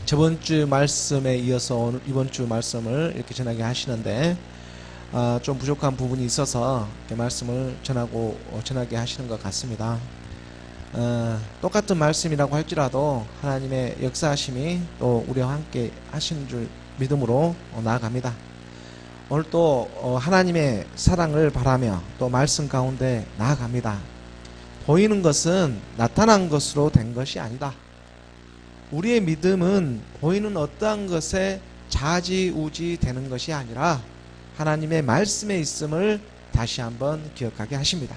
저번 주 말씀에 이어서 오늘 이번 주 말씀을 이렇게 전하게 하시는데 좀 부족한 부분이 있어서 이렇게 말씀을 전하게 하시는 것 같습니다. 똑같은 말씀이라고 할지라도 하나님의 역사하심이 또 우리와 함께 하시는 줄 믿음으로 나아갑니다. 오늘 또 하나님의 사랑을 바라며 또 말씀 가운데 나아갑니다. 보이는 것은 나타난 것으로 된 것이 아니다. 우리의 믿음은 보이는 어떠한 것에 좌지우지 되는 것이 아니라 하나님의 말씀에 있음을 다시 한번 기억하게 하십니다.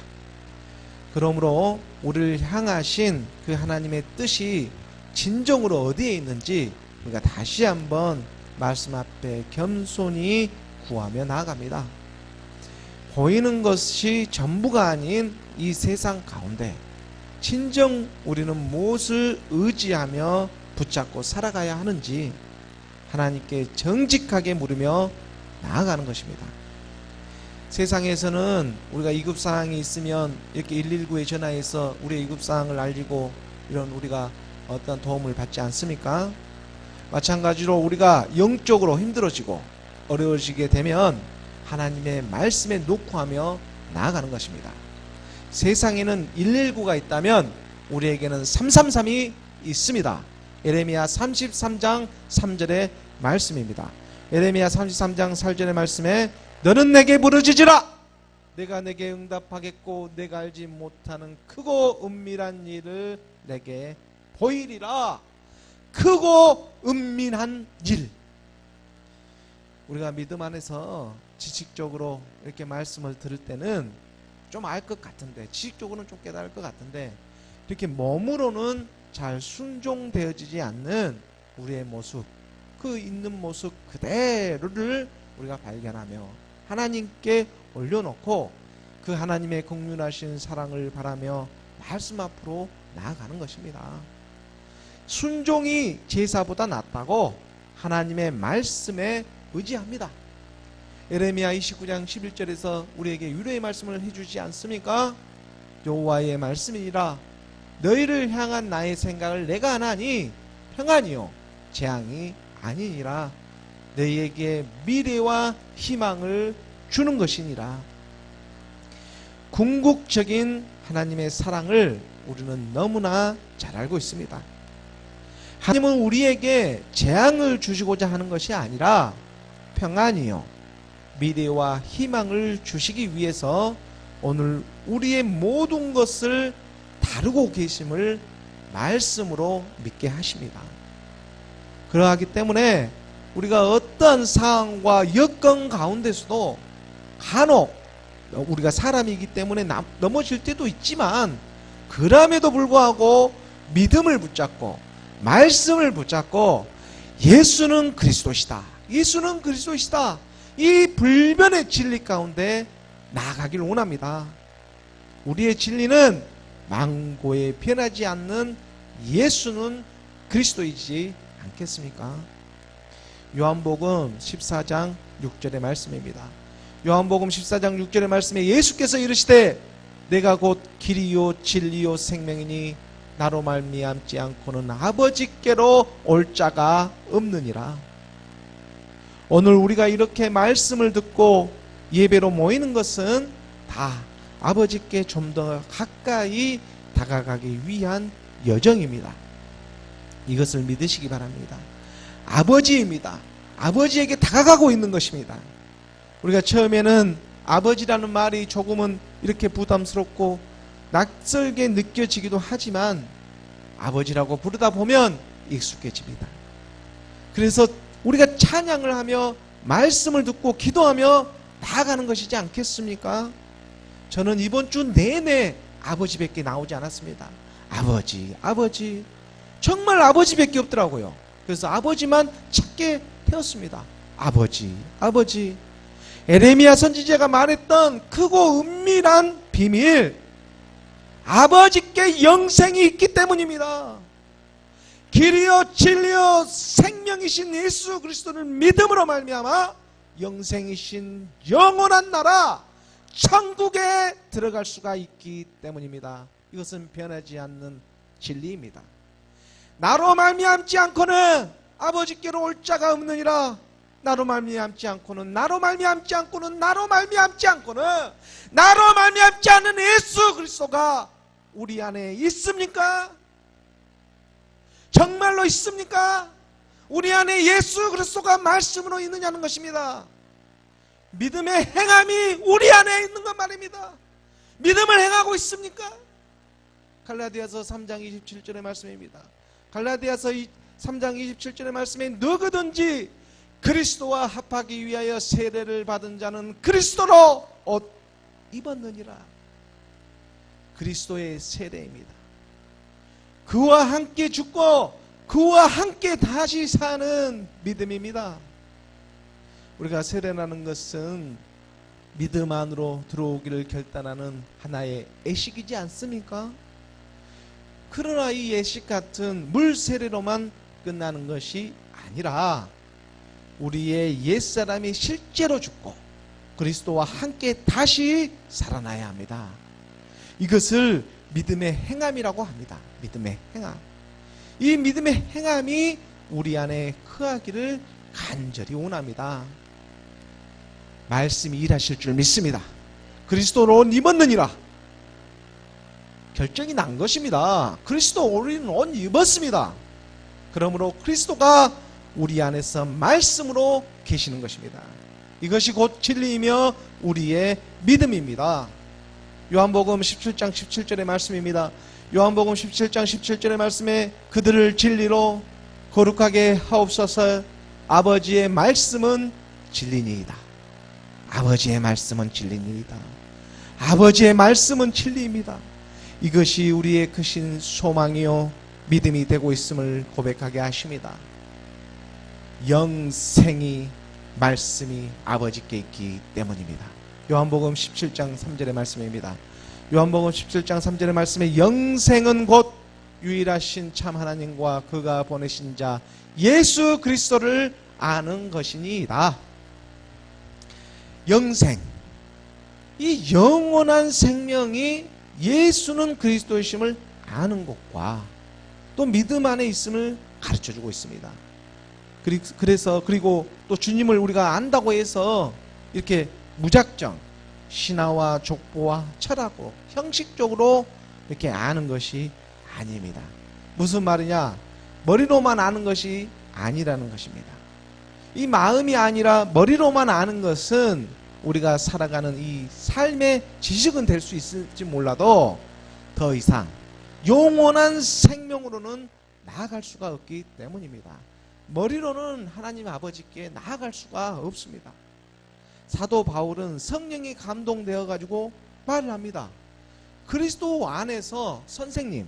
그러므로 우리를 향하신 그 하나님의 뜻이 진정으로 어디에 있는지 우리가 다시 한번 말씀 앞에 겸손히 구하며 나아갑니다. 보이는 것이 전부가 아닌 이 세상 가운데 진정 우리는 무엇을 의지하며 붙잡고 살아가야 하는지 하나님께 정직하게 물으며 나아가는 것입니다. 세상에서는 우리가 위급사항이 있으면 이렇게 119에 전화해서 우리의 위급사항을 알리고 이런 우리가 어떤 도움을 받지 않습니까? 마찬가지로 우리가 영적으로 힘들어지고 어려워지게 되면 하나님의 말씀에 녹화하며 나아가는 것입니다. 세상에는 119가 있다면 우리에게는 333이 있습니다. 예레미야 33장 3절의 말씀입니다. 예레미야 33장 4절의 말씀에 너는 내게 부르짖으라 내가 내게 응답하겠고 내가 알지 못하는 크고 은밀한 일을 내게 보이리라. 크고 은밀한 일. 우리가 믿음 안에서 지식적으로 이렇게 말씀을 들을 때는 좀 알 것 같은데 지식적으로는 좀 깨달을 것 같은데 이렇게 몸으로는 잘 순종되어지지 않는 우리의 모습, 그 있는 모습 그대로를 우리가 발견하며 하나님께 올려놓고 그 하나님의 긍휼하신 사랑을 바라며 말씀 앞으로 나아가는 것입니다. 순종이 제사보다 낫다고 하나님의 말씀에 의지합니다. 예레미야 29장 11절에서 우리에게 위로의 말씀을 해주지 않습니까? 여호와의 말씀이니라 너희를 향한 나의 생각을 내가 하나니 평안이요 재앙이 아니니라 너희에게 미래와 희망을 주는 것이니라. 궁극적인 하나님의 사랑을 우리는 너무나 잘 알고 있습니다. 하나님은 우리에게 재앙을 주시고자 하는 것이 아니라 평안이요 미래와 희망을 주시기 위해서 오늘 우리의 모든 것을 다루고 계심을 말씀으로 믿게 하십니다. 그러하기 때문에 우리가 어떤 상황과 여건 가운데서도 간혹 우리가 사람이기 때문에 넘어질 때도 있지만 그럼에도 불구하고 믿음을 붙잡고 말씀을 붙잡고 예수는 그리스도시다. 예수는 그리스도시다. 이 불변의 진리 가운데 나아가길 원합니다. 우리의 진리는 망고에 변하지 않는 예수는 그리스도이지 않겠습니까? 요한복음 14장 6절의 말씀입니다. 요한복음 14장 6절의 말씀에 예수께서 이르시되 내가 곧 길이요 진리요 생명이니 나로 말미암지 않고는 아버지께로 올 자가 없느니라. 오늘 우리가 이렇게 말씀을 듣고 예배로 모이는 것은 다 아버지께 좀 더 가까이 다가가기 위한 여정입니다. 이것을 믿으시기 바랍니다. 아버지입니다. 아버지에게 다가가고 있는 것입니다. 우리가 처음에는 아버지라는 말이 조금은 이렇게 부담스럽고 낯설게 느껴지기도 하지만 아버지라고 부르다 보면 익숙해집니다. 그래서 우리가 찬양을 하며 말씀을 듣고 기도하며 나아가는 것이지 않겠습니까? 저는 이번 주 내내 아버지밖에 나오지 않았습니다. 아버지 정말 아버지밖에 없더라고요. 그래서 아버지만 찾게 되었습니다. 아버지 에레미야 선지자가 말했던 크고 은밀한 비밀 아버지께 영생이 있기 때문입니다. 길이요 진리요 생명이신 예수 그리스도를 믿음으로 말미암아 영생이신 영원한 나라 천국에 들어갈 수가 있기 때문입니다. 이것은 변하지 않는 진리입니다. 나로 말미암지 않고는 아버지께로 올 자가 없느니라. 나로 말미암지 않고는 나로 말미암지 않고는 나로 말미암지 않고는 나로 말미암지 않는 예수 그리스도가 우리 안에 있습니까? 정말로 있습니까? 우리 안에 예수 그리스도가 말씀으로 있느냐는 것입니다. 믿음의 행함이 우리 안에 있는 것 말입니다. 믿음을 행하고 있습니까? 갈라디아서 3장 27절의 말씀입니다. 갈라디아서 3장 27절의 말씀에 누구든지 그리스도와 합하기 위하여 세례를 받은 자는 그리스도로 옷 입었느니라. 그리스도의 세례입니다. 그와 함께 죽고 그와 함께 다시 사는 믿음입니다. 우리가 세례라는 것은 믿음 안으로 들어오기를 결단하는 하나의 예식이지 않습니까? 그러나 이 예식 같은 물 세례로만 끝나는 것이 아니라 우리의 옛사람이 실제로 죽고 그리스도와 함께 다시 살아나야 합니다. 이것을 믿음의 행함이라고 합니다. 믿음의 행함. 이 믿음의 행함이 우리 안에 거하기를 간절히 원합니다. 말씀이 일하실 줄 믿습니다. 그리스도로 옷 입었느니라. 결정이 난 것입니다. 그리스도 우리는 옷 입었습니다. 그러므로 그리스도가 우리 안에서 말씀으로 계시는 것입니다. 이것이 곧 진리이며 우리의 믿음입니다. 요한복음 17장 17절의 말씀입니다. 요한복음 17장 17절의 말씀에 그들을 진리로 거룩하게 하옵소서. 아버지의 말씀은 진리니이다. 아버지의 말씀은 진리니이다. 아버지의 말씀은 진리입니다. 이것이 우리의 크신 소망이요 믿음이 되고 있음을 고백하게 하십니다. 영생이 말씀이 아버지께 있기 때문입니다. 요한복음 17장 3절의 말씀입니다. 요한복음 17장 3절의 말씀에 영생은 곧 유일하신 참 하나님과 그가 보내신 자 예수 그리스도를 아는 것이니이다. 영생, 이 영원한 생명이 예수는 그리스도이심을 아는 것과 또 믿음 안에 있음을 가르쳐주고 있습니다. 그리고 또 주님을 우리가 안다고 해서 이렇게 무작정 신화와 족보와 철학으로 형식적으로 이렇게 아는 것이 아닙니다. 무슨 말이냐? 머리로만 아는 것이 아니라는 것입니다. 이 마음이 아니라 머리로만 아는 것은 우리가 살아가는 이 삶의 지식은 될 수 있을지 몰라도 더 이상 영원한 생명으로는 나아갈 수가 없기 때문입니다. 머리로는 하나님 아버지께 나아갈 수가 없습니다. 사도 바울은 성령이 감동되어 가지고 말을 합니다. 그리스도 안에서 선생님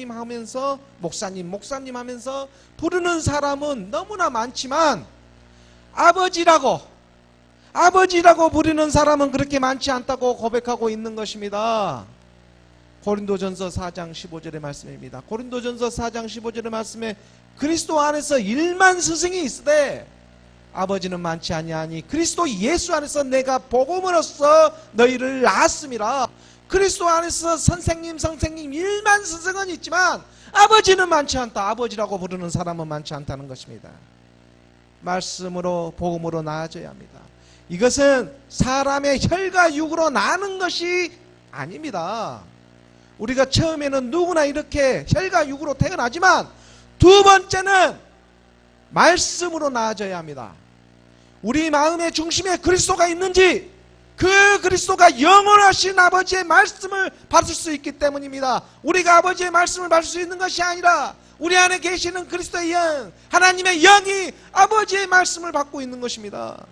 하면서 목사님 하면서 부르는 사람은 너무나 많지만 아버지라고 부르는 사람은 그렇게 많지 않다고 고백하고 있는 것입니다. 고린도전서 4장 15절의 말씀입니다. 고린도전서 4장 15절의 말씀에 그리스도 안에서 1만 스승이 있으되 아버지는 많지 아니하니 그리스도 예수 안에서 내가 복음으로써 너희를 낳았음이라. 그리스도 안에서 선생님 1만 스승은 있지만 아버지는 많지 않다. 아버지라고 부르는 사람은 많지 않다는 것입니다. 말씀으로 복음으로 나아져야 합니다. 이것은 사람의 혈과 육으로 나는 것이 아닙니다. 우리가 처음에는 누구나 이렇게 혈과 육으로 태어나지만 두 번째는 말씀으로 나아져야 합니다. 우리 마음의 중심에 그리스도가 있는지 그 그리스도가 영원하신 아버지의 말씀을 받을 수 있기 때문입니다. 우리가 아버지의 말씀을 받을 수 있는 것이 아니라 우리 안에 계시는 그리스도의 영, 하나님의 영이 아버지의 말씀을 받고 있는 것입니다.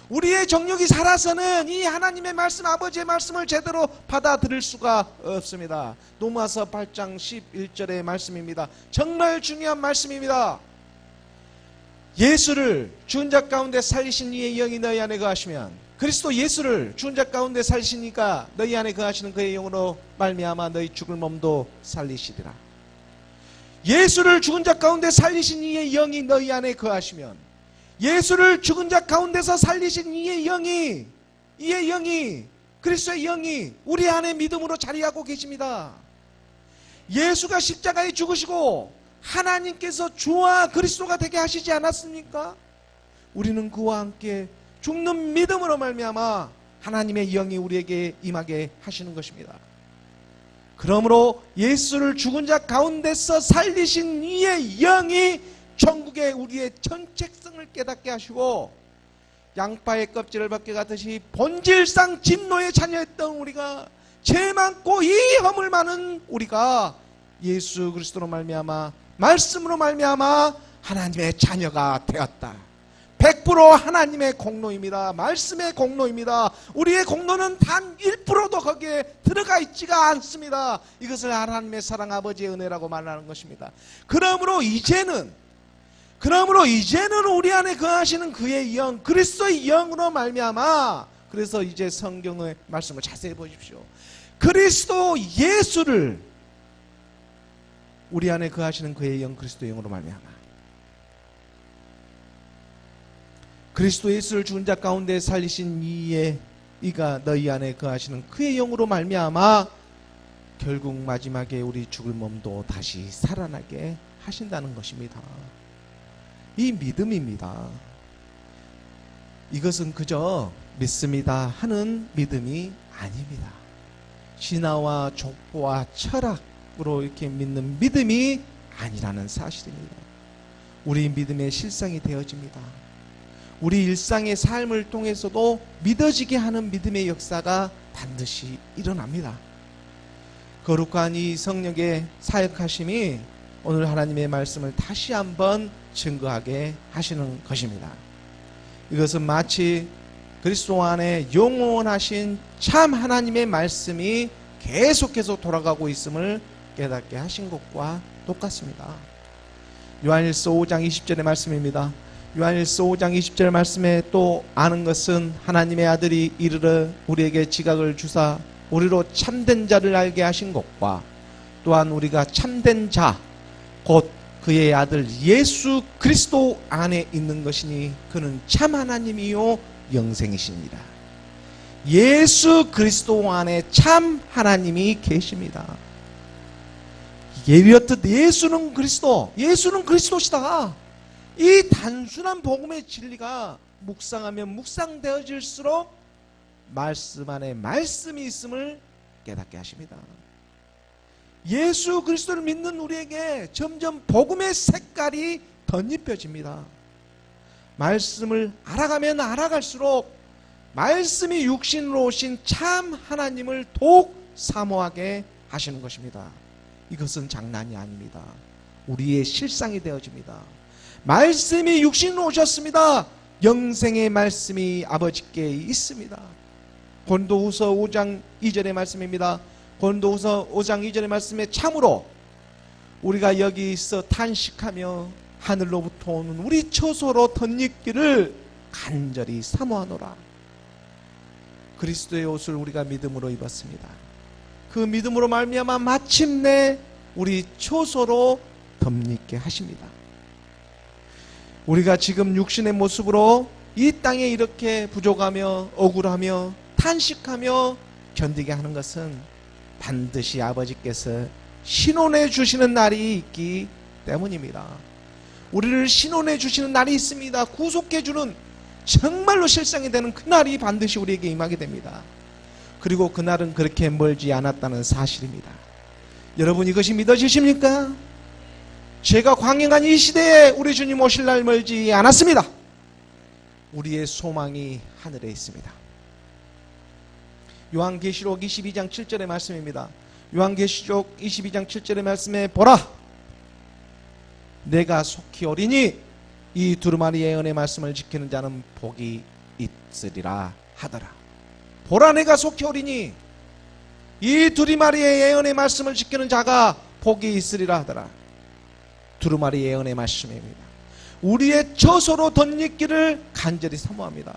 우리의 정욕이 살아서는 이 하나님의 말씀, 아버지의 말씀을 제대로 받아들일 수가 없습니다. 로마서 8장 11절의 말씀입니다. 정말 중요한 말씀입니다. 예수를 죽은 자 가운데 살리신 이의 영이 너희 안에 거하시면 그리스도 예수를 죽은 자 가운데 살리시니까 너희 안에 거하시는 그의 영으로 말미암아 너희 죽을 몸도 살리시리라. 예수를 죽은 자 가운데 살리신 이의 영이 너희 안에 거하시면 예수를 죽은 자 가운데서 살리신 이의 영이 그리스도의 영이 우리 안에 믿음으로 자리하고 계십니다. 예수가 십자가에 죽으시고 하나님께서 주와 그리스도가 되게 하시지 않았습니까? 우리는 그와 함께 죽는 믿음으로 말미암아 하나님의 영이 우리에게 임하게 하시는 것입니다. 그러므로 예수를 죽은 자 가운데서 살리신 이의 영이 천국의 우리의 정체성을 깨닫게 하시고, 양파의 껍질을 벗겨가듯이 본질상 진노의 자녀였던 우리가, 죄 많고 이 허물 많은 우리가 예수 그리스도로 말미암아, 말씀으로 말미암아 하나님의 자녀가 되었다. 100% 하나님의 공로입니다. 말씀의 공로입니다. 우리의 공로는 단 1%도 거기에 들어가 있지가 않습니다. 이것을 하나님의 사랑 아버지의 은혜라고 말하는 것입니다. 그러므로 이제는 우리 안에 거하시는 그의 영, 그리스도의 영으로 말미암아, 그래서 이제 성경의 말씀을 자세히 보십시오. 그리스도 예수를, 우리 안에 거하시는 그의 영, 그리스도의 영으로 말미암아, 그리스도 예수를 죽은 자 가운데 살리신 이가 너희 안에 거하시는 그의 영으로 말미암아 결국 마지막에 우리 죽을 몸도 다시 살아나게 하신다는 것입니다. 이 믿음입니다. 이것은 그저 믿습니다 하는 믿음이 아닙니다. 신화와 족보와 철학으로 이렇게 믿는 믿음이 아니라는 사실입니다. 우리 믿음의 실상이 되어집니다. 우리 일상의 삶을 통해서도 믿어지게 하는 믿음의 역사가 반드시 일어납니다. 거룩한 이 성령의 사역하심이 오늘 하나님의 말씀을 다시 한번 증거하게 하시는 것입니다. 이것은 마치 그리스도 안에 영원하신 참 하나님의 말씀이 계속해서 돌아가고 있음을 깨닫게 하신 것과 똑같습니다. 요한일서 5장 20절의 말씀입니다. 요한일서 5장 20절 말씀에 또 아는 것은 하나님의 아들이 이르러 우리에게 지각을 주사 우리로 참된 자를 알게 하신 것과 또한 우리가 참된 자 곧 그의 아들 예수 그리스도 안에 있는 것이니 그는 참 하나님이요 영생이십니다. 예수 그리스도 안에 참 하나님이 계십니다. 이렇듯 예수는 그리스도시다. 이 단순한 복음의 진리가 묵상하면 묵상되어질수록 말씀 안에 말씀이 있음을 깨닫게 하십니다. 예수 그리스도를 믿는 우리에게 점점 복음의 색깔이 덧입혀집니다. 말씀을 알아가면 알아갈수록 말씀이 육신으로 오신 참 하나님을 더욱 사모하게 하시는 것입니다. 이것은 장난이 아닙니다. 우리의 실상이 되어집니다. 말씀이 육신으로 오셨습니다. 영생의 말씀이 아버지께 있습니다. 고린도후서 5장 2절의 말씀입니다. 고린도후서 5장 2절의 말씀에 참으로 우리가 여기 있어 탄식하며 하늘로부터 오는 우리 처소로 덧입기를 간절히 사모하노라. 그리스도의 옷을 우리가 믿음으로 입었습니다. 그 믿음으로 말미암아 마침내 우리 처소로 덧입게 하십니다. 우리가 지금 육신의 모습으로 이 땅에 이렇게 부족하며 억울하며 탄식하며 견디게 하는 것은 반드시 아버지께서 신원해 주시는 날이 있기 때문입니다. 우리를 신원해 주시는 날이 있습니다. 구속해 주는 정말로 실상이 되는 그 날이 반드시 우리에게 임하게 됩니다. 그리고 그 날은 그렇게 멀지 않았다는 사실입니다. 여러분 이것이 믿어지십니까? 제가 광명한 이 시대에 우리 주님 오실 날 멀지 않았습니다. 우리의 소망이 하늘에 있습니다. 요한계시록 22장 7절의 말씀입니다. 요한계시록 22장 7절의 말씀에 보라 내가 속히 오리니 이 두루마리의 은혜의 말씀을 지키는 자는 복이 있으리라 하더라. 보라 내가 속히 오리니 이 두루마리의 예언의 말씀을 지키는 자가 복이 있으리라 하더라. 두루마리 예언의 말씀입니다. 우리의 처소로 덧입기를 간절히 사모합니다.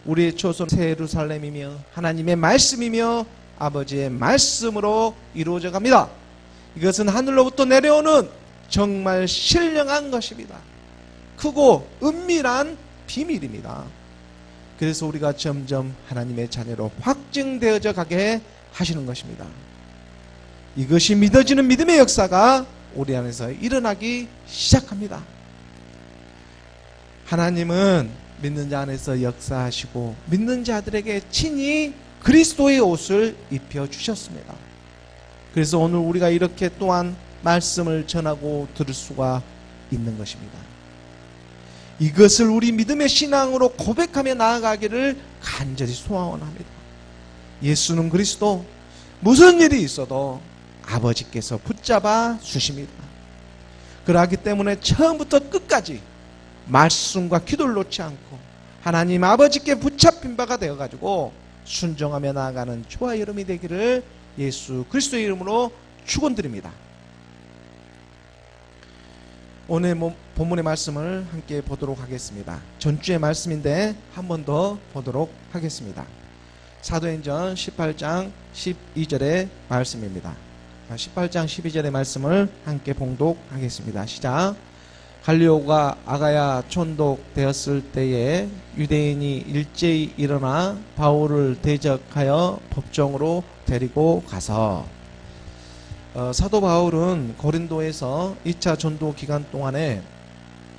우리의 처소는 새 예루살렘이며 하나님의 말씀이며 아버지의 말씀으로 이루어져 갑니다. 이것은 하늘로부터 내려오는 정말 신령한 것입니다. 크고 은밀한 비밀입니다. 그래서 우리가 점점 하나님의 자녀로 확증되어져 가게 하시는 것입니다. 이것이 믿어지는 믿음의 역사가 우리 안에서 일어나기 시작합니다. 하나님은 믿는 자 안에서 역사하시고 믿는 자들에게 친히 그리스도의 옷을 입혀주셨습니다. 그래서 오늘 우리가 이렇게 또한 말씀을 전하고 들을 수가 있는 것입니다. 이것을 우리 믿음의 신앙으로 고백하며 나아가기를 간절히 소원합니다. 예수는 그리스도, 무슨 일이 있어도 아버지께서 붙잡아 주십니다. 그러기 때문에 처음부터 끝까지 말씀과 기도를 놓지 않고 하나님 아버지께 붙잡힌 바가 되어가지고 순종하며 나아가는 저와 여러분이 되기를 예수 그리스도의 이름으로 축원드립니다. 오늘 본문의 말씀을 함께 보도록 하겠습니다. 전주의 말씀인데 한 번 더 보도록 하겠습니다. 사도행전 18장 12절의 말씀입니다. 18장 12절의 말씀을 함께 봉독하겠습니다. 시작. 갈리오가 아가야 촌독되었을 때에 유대인이 일제히 일어나 바울을 대적하여 법정으로 데리고 가서 사도 바울은 고린도에서 2차 전도 기간 동안에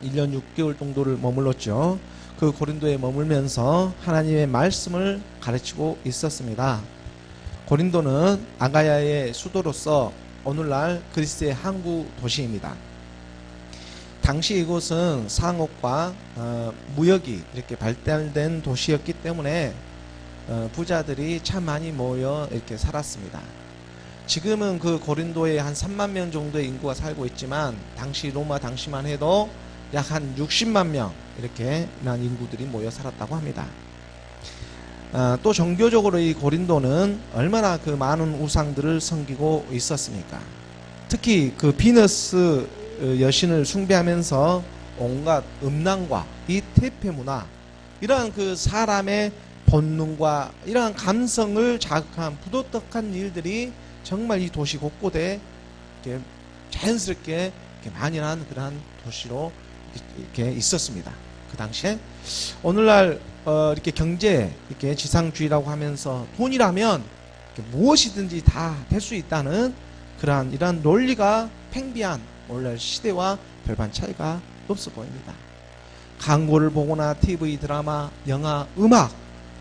1년 6개월 정도를 머물렀죠. 그 고린도에 머물면서 하나님의 말씀을 가르치고 있었습니다. 고린도는 아가야의 수도로서 오늘날 그리스의 항구 도시입니다. 당시 이곳은 상업과 무역이 이렇게 발달된 도시였기 때문에 부자들이 참 많이 모여 이렇게 살았습니다. 지금은 그 고린도에 한 3만 명 정도의 인구가 살고 있지만 당시 로마 당시만 해도 약 한 60만 명 이렇게 난 인구들이 모여 살았다고 합니다. 또 종교적으로 이 고린도는 얼마나 그 많은 우상들을 섬기고 있었습니까? 특히 그 비너스 여신을 숭배하면서 온갖 음란과 이 퇴폐 문화, 이러한 그 사람의 본능과 이러한 감성을 자극한 부도덕한 일들이 정말 이 도시 곳곳에 이렇게 자연스럽게 이렇게 만연한 그러한 도시로 이렇게 있었습니다. 그 당시에 오늘날 이렇게 경제, 이렇게 지상주의라고 하면서 돈이라면 무엇이든지 다 될 수 있다는 그러한 이러한 논리가 팽배한 오늘날 시대와 별반 차이가 없어 보입니다. 광고를 보거나 TV, 드라마, 영화, 음악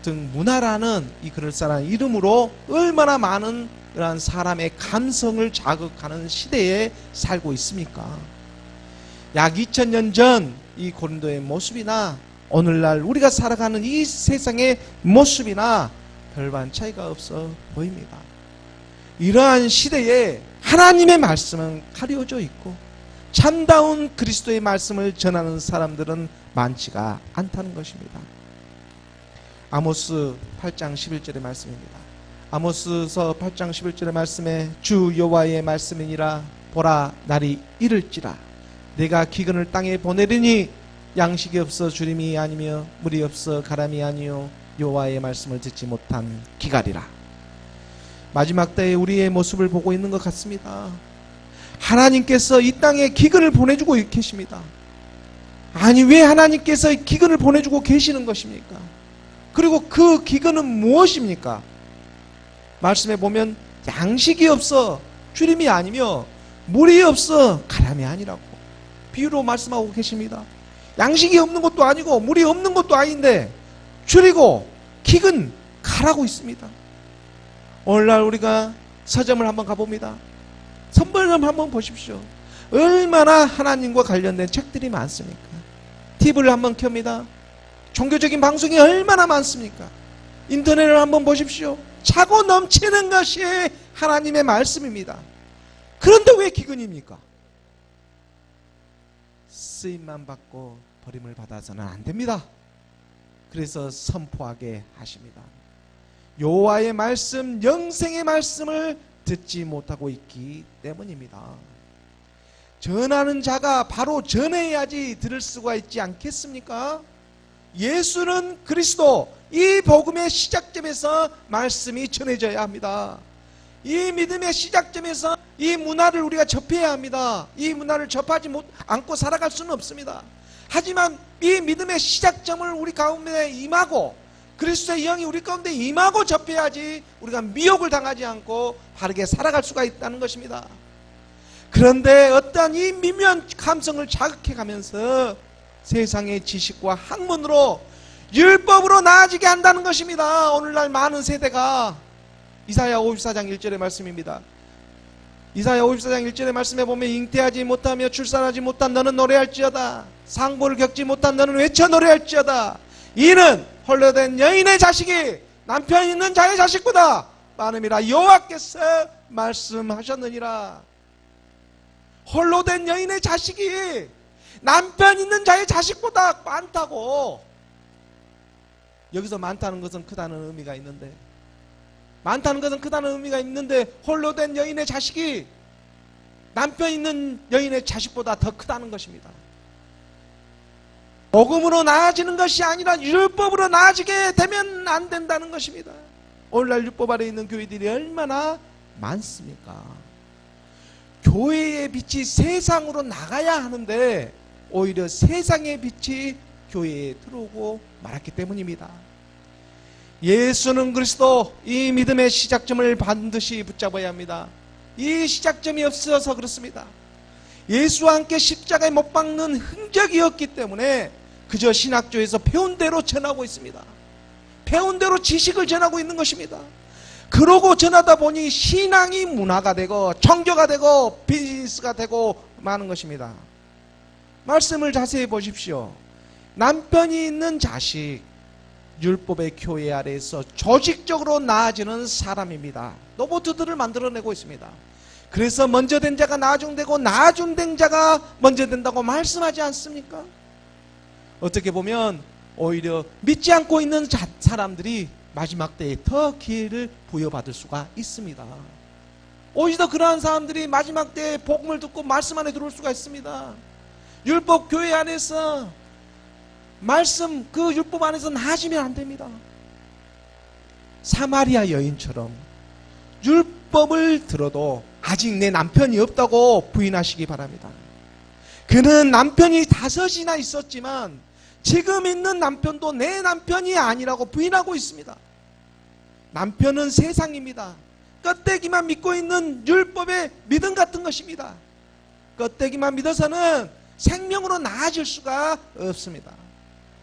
등 문화라는 이 그럴싸한 이름으로 얼마나 많은 그러한 사람의 감성을 자극하는 시대에 살고 있습니까? 약 2000년 전 이 고린도의 모습이나 오늘날 우리가 살아가는 이 세상의 모습이나 별반 차이가 없어 보입니다. 이러한 시대에 하나님의 말씀은 가려져 있고 참다운 그리스도의 말씀을 전하는 사람들은 많지가 않다는 것입니다. 아모스 8장 11절의 말씀입니다. 아모스서 8장 11절의 말씀에 주 여호와의 말씀이니라 보라 날이 이를지라 내가 기근을 땅에 보내리니 양식이 없어 주림이 아니며 물이 없어 가람이 아니요 여호와의 말씀을 듣지 못한 기갈이라. 마지막 때에 우리의 모습을 보고 있는 것 같습니다. 하나님께서 이 땅에 기근을 보내주고 계십니다. 아니 왜 하나님께서 기근을 보내주고 계시는 것입니까? 그리고 그 기근은 무엇입니까? 말씀에 보면 양식이 없어 주림이 아니며 물이 없어 가람이 아니라고 비유로 말씀하고 계십니다. 양식이 없는 것도 아니고 물이 없는 것도 아닌데 줄이고 기근 가라고 있습니다. 오늘날 우리가 서점을 한번 가봅니다. 선물을 한번 보십시오. 얼마나 하나님과 관련된 책들이 많습니까? TV를 한번 켭니다. 종교적인 방송이 얼마나 많습니까? 인터넷을 한번 보십시오. 차고 넘치는 것이 하나님의 말씀입니다. 그런데 왜 기근입니까? 쓰임만 받고 버림을 받아서는 안 됩니다. 그래서 선포하게 하십니다. 여호와의 말씀, 영생의 말씀을 듣지 못하고 있기 때문입니다. 전하는 자가 바로 전해야지 들을 수가 있지 않겠습니까? 예수는 그리스도, 이 복음의 시작점에서 말씀이 전해져야 합니다. 이 믿음의 시작점에서 이 문화를 우리가 접해야 합니다. 이 문화를 접하지 않고 살아갈 수는 없습니다. 하지만 이 믿음의 시작점을 우리 가운데 임하고 그리스도의 영이 우리 가운데 임하고 접해야지 우리가 미혹을 당하지 않고 바르게 살아갈 수가 있다는 것입니다. 그런데 어떠한 이 미묘한 감성을 자극해가면서 세상의 지식과 학문으로 율법으로 나아지게 한다는 것입니다. 오늘날 많은 세대가 이사야 54장 1절의 말씀입니다. 이사야 54장 1절의 말씀에 보면 잉태하지 못하며 출산하지 못한 너는 노래할지어다. 상고를 겪지 못한 너는 외쳐 노래할지어다. 이는 홀로 된 여인의 자식이 남편 있는 자의 자식보다 많음이라 여호와께서 말씀하셨느니라. 홀로 된 여인의 자식이 남편 있는 자의 자식보다 많다고. 여기서 많다는 것은 크다는 의미가 있는데, 많다는 것은 크다는 의미가 있는데 홀로 된 여인의 자식이 남편 있는 여인의 자식보다 더 크다는 것입니다. 복음으로 나아지는 것이 아니라 율법으로 나아지게 되면 안 된다는 것입니다. 오늘날 율법 아래 있는 교회들이 얼마나 많습니까? 교회의 빛이 세상으로 나가야 하는데 오히려 세상의 빛이 교회에 들어오고 말았기 때문입니다. 예수는 그리스도, 이 믿음의 시작점을 반드시 붙잡아야 합니다. 이 시작점이 없어서 그렇습니다. 예수와 함께 십자가에 못 박는 흔적이 없기 때문에 그저 신학교에서 배운 대로 전하고 있습니다. 배운 대로 지식을 전하고 있는 것입니다. 그러고 전하다 보니 신앙이 문화가 되고 종교가 되고 비즈니스가 되고 마는 것입니다. 말씀을 자세히 보십시오. 남편이 있는 자식, 율법의 교회 아래에서 조직적으로 나아지는 사람입니다. 로봇들을 만들어내고 있습니다. 그래서 먼저 된 자가 나중되고 나중된 자가 먼저 된다고 말씀하지 않습니까? 어떻게 보면 오히려 믿지 않고 있는 사람들이 마지막 때에 더 기회를 부여받을 수가 있습니다. 오히려 그러한 사람들이 마지막 때에 복음을 듣고 말씀 안에 들어올 수가 있습니다. 율법 교회 안에서 말씀, 그 율법 안에서 나아지면 안 됩니다. 사마리아 여인처럼 율법을 들어도 아직 내 남편이 없다고 부인하시기 바랍니다. 그는 남편이 5이나 있었지만 지금 있는 남편도 내 남편이 아니라고 부인하고 있습니다. 남편은 세상입니다. 껍데기만 믿고 있는 율법의 믿음 같은 것입니다. 껍데기만 믿어서는 생명으로 나아질 수가 없습니다.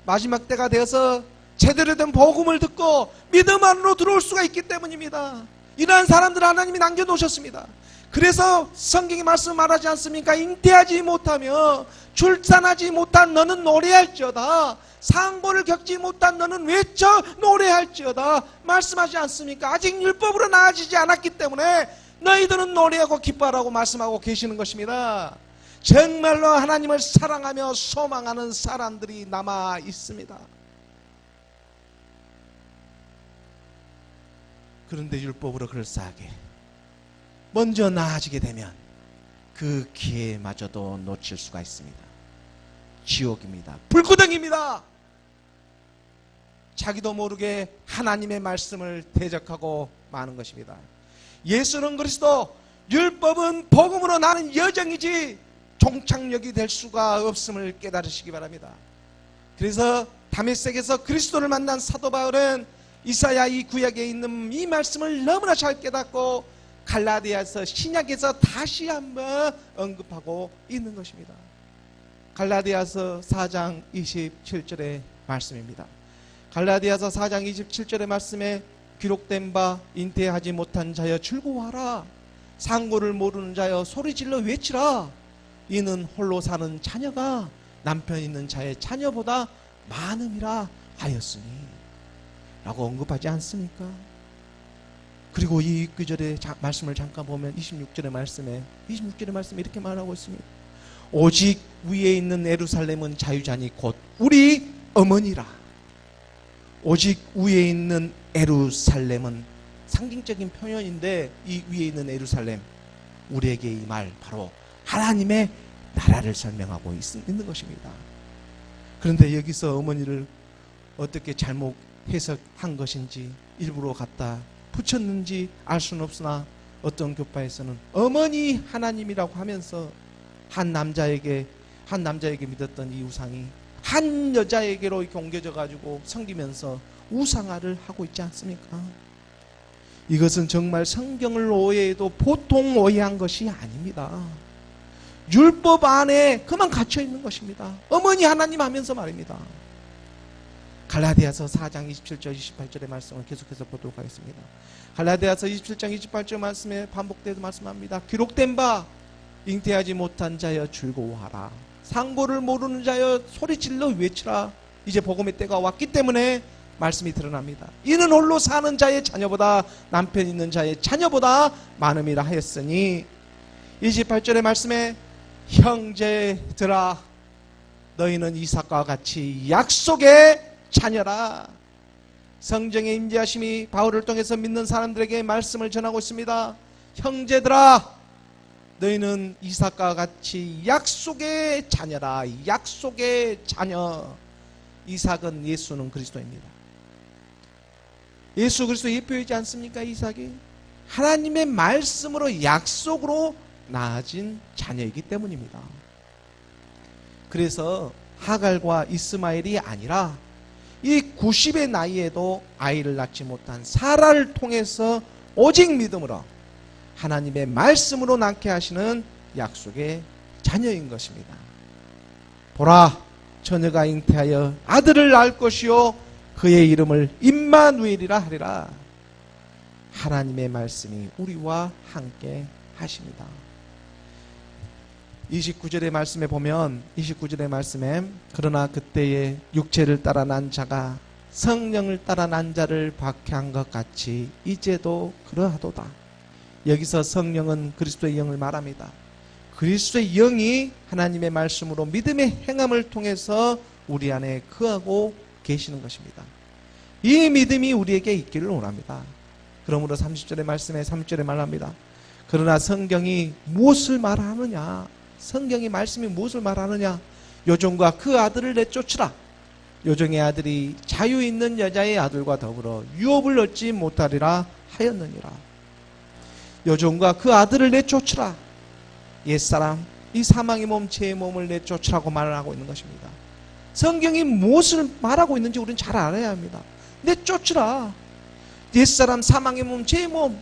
마지막 때가 되어서 제대로 된 복음을 듣고 믿음 안으로 들어올 수가 있기 때문입니다. 이러한 사람들 하나님이 남겨놓으셨습니다. 그래서 성경이 말씀 말하지 않습니까? 잉태하지 못하며 출산하지 못한 너는 노래할지어다. 상고를 겪지 못한 너는 외쳐 노래할지어다. 말씀하지 않습니까? 아직 율법으로 나아지지 않았기 때문에 너희들은 노래하고 기뻐하라고 말씀하고 계시는 것입니다. 정말로 하나님을 사랑하며 소망하는 사람들이 남아 있습니다. 그런데 율법으로 그럴싸하게 먼저 나아지게 되면 그 기회마저도 놓칠 수가 있습니다. 지옥입니다. 불구덩입니다. 자기도 모르게 하나님의 말씀을 대적하고 마는 것입니다. 예수는 그리스도, 율법은 복음으로 나는 여정이지 종착역이 될 수가 없음을 깨달으시기 바랍니다. 그래서 다메섹에서 그리스도를 만난 사도 바울은 이사야 이 구약에 있는 이 말씀을 너무나 잘 깨닫고 갈라디아서 신약에서 다시 한번 언급하고 있는 것입니다. 갈라디아서 4장 27절의 말씀입니다. 갈라디아서 4장 27절의 말씀에 기록된 바 잉태하지 못한 자여 즐거워하라. 상고를 모르는 자여 소리질러 외치라. 이는 홀로 사는 자녀가 남편 있는 자의 자녀보다 많음이라 하였으니 라고 언급하지 않습니까? 그리고 이 구절의 말씀을 잠깐 보면 26절의 말씀에 이렇게 말하고 있습니다. 오직 위에 있는 예루살렘은 자유자니 곧 우리 어머니라. 오직 위에 있는 예루살렘은 상징적인 표현인데 이 위에 있는 예루살렘, 우리에게 이 말 바로 하나님의 나라를 설명하고 있는 것입니다. 그런데 여기서 어머니를 어떻게 잘못 해석한 것인지 일부러 갖다 붙였는지 알 수는 없으나 어떤 교파에서는 어머니 하나님이라고 하면서 한 남자에게 믿었던 이 우상이 한 여자에게로 이렇게 옮겨져 가지고 섬기면서 우상화를 하고 있지 않습니까? 이것은 정말 성경을 오해해도 보통 오해한 것이 아닙니다. 율법 안에 그만 갇혀 있는 것입니다. 어머니 하나님 하면서 말입니다. 갈라디아서 4장 27절 28절의 말씀을 계속해서 보도록 하겠습니다. 갈라디아서 27장 28절 말씀에 반복돼서 말씀합니다. 기록된 바 잉태하지 못한 자여 즐거워하라. 상고를 모르는 자여 소리질러 외치라. 이제 복음의 때가 왔기 때문에 말씀이 드러납니다. 이는 홀로 사는 자의 자녀보다 남편 있는 자의 자녀보다 많음이라 하였으니 28절의 말씀에 형제들아 너희는 이삭과 같이 약속의 자녀라. 성령의 임재하심이 바울을 통해서 믿는 사람들에게 말씀을 전하고 있습니다. 형제들아 너희는 이삭과 같이 약속의 자녀라. 약속의 자녀. 이삭은 예수는 그리스도입니다. 예수 그리스도의 예표이지 않습니까? 이삭이 하나님의 말씀으로 약속으로 낳아진 자녀이기 때문입니다. 그래서 하갈과 이스마엘이 아니라 이 90의 나이에도 아이를 낳지 못한 사라를 통해서 오직 믿음으로 하나님의 말씀으로 낳게 하시는 약속의 자녀인 것입니다. 보라 처녀가 잉태하여 아들을 낳을 것이요 그의 이름을 임마누엘이라 하리라. 하나님의 말씀이 우리와 함께 하십니다. 29절의 말씀에 보면 29절의 말씀에 그러나 그때에 육체를 따라 난 자가 성령을 따라 난 자를 박해한 것 같이 이제도 그러하도다. 여기서 성령은 그리스도의 영을 말합니다. 그리스도의 영이 하나님의 말씀으로 믿음의 행함을 통해서 우리 안에 거하고 계시는 것입니다. 이 믿음이 우리에게 있기를 원합니다. 그러므로 30절의 말씀에 30절에 말합니다. 그러나 성경이 무엇을 말하느냐? 성경이 말씀이 무엇을 말하느냐? 요종과 그 아들을 내쫓으라. 요종의 아들이 자유 있는 여자의 아들과 더불어 유업을 얻지 못하리라 하였느니라. 요종과 그 아들을 내쫓으라. 옛사람 이 사망의 몸 죄의 몸을 내쫓으라고 말을 하고 있는 것입니다. 성경이 무엇을 말하고 있는지 우리는 잘 알아야 합니다. 내쫓으라. 옛사람 사망의 몸 죄의 몸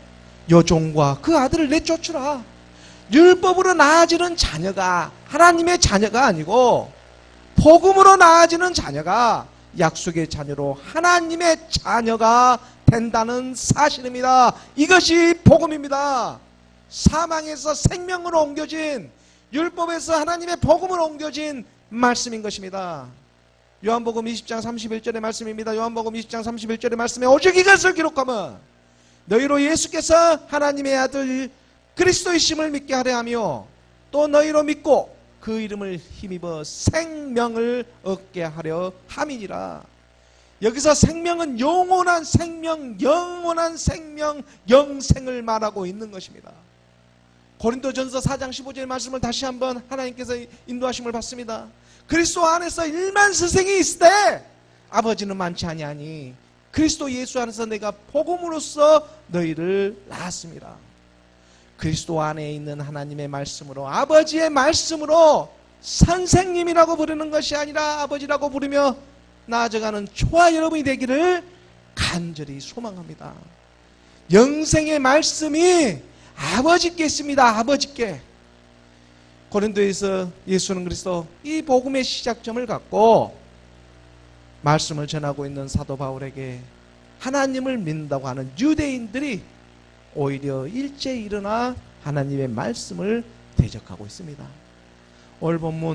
요종과 그 아들을 내쫓으라. 율법으로 낳아지는 자녀가 하나님의 자녀가 아니고 복음으로 낳아지는 자녀가 약속의 자녀로 하나님의 자녀가 된다는 사실입니다. 이것이 복음입니다. 사망에서 생명으로 옮겨진 율법에서 하나님의 복음으로 옮겨진 말씀인 것입니다. 요한복음 20장 31절의 말씀입니다. 요한복음 20장 31절의 말씀에 오직 이것을 기록하면 너희로 예수께서 하나님의 아들 그리스도이심을 믿게 하려 하며 또 너희로 믿고 그 이름을 힘입어 생명을 얻게 하려 함이니라. 여기서 생명은 영원한 생명, 영원한 생명, 영생을 말하고 있는 것입니다. 고린도전서 4장 15절의 말씀을 다시 한번 하나님께서 인도하심을 받습니다. 그리스도 안에서 일만 스승이 있으되 아버지는 많지 아니하니 그리스도 예수 안에서 내가 복음으로써 너희를 낳았습니다. 그리스도 안에 있는 하나님의 말씀으로 아버지의 말씀으로 선생님이라고 부르는 것이 아니라 아버지라고 부르며 나아져가는 저와 여러분이 되기를 간절히 소망합니다. 영생의 말씀이 아버지께 있습니다. 아버지께. 고린도에서 예수는 그리스도 이 복음의 시작점을 갖고 말씀을 전하고 있는 사도 바울에게 하나님을 믿는다고 하는 유대인들이 오히려 일제히 일어나 하나님의 말씀을 대적하고 있습니다. 오늘 본문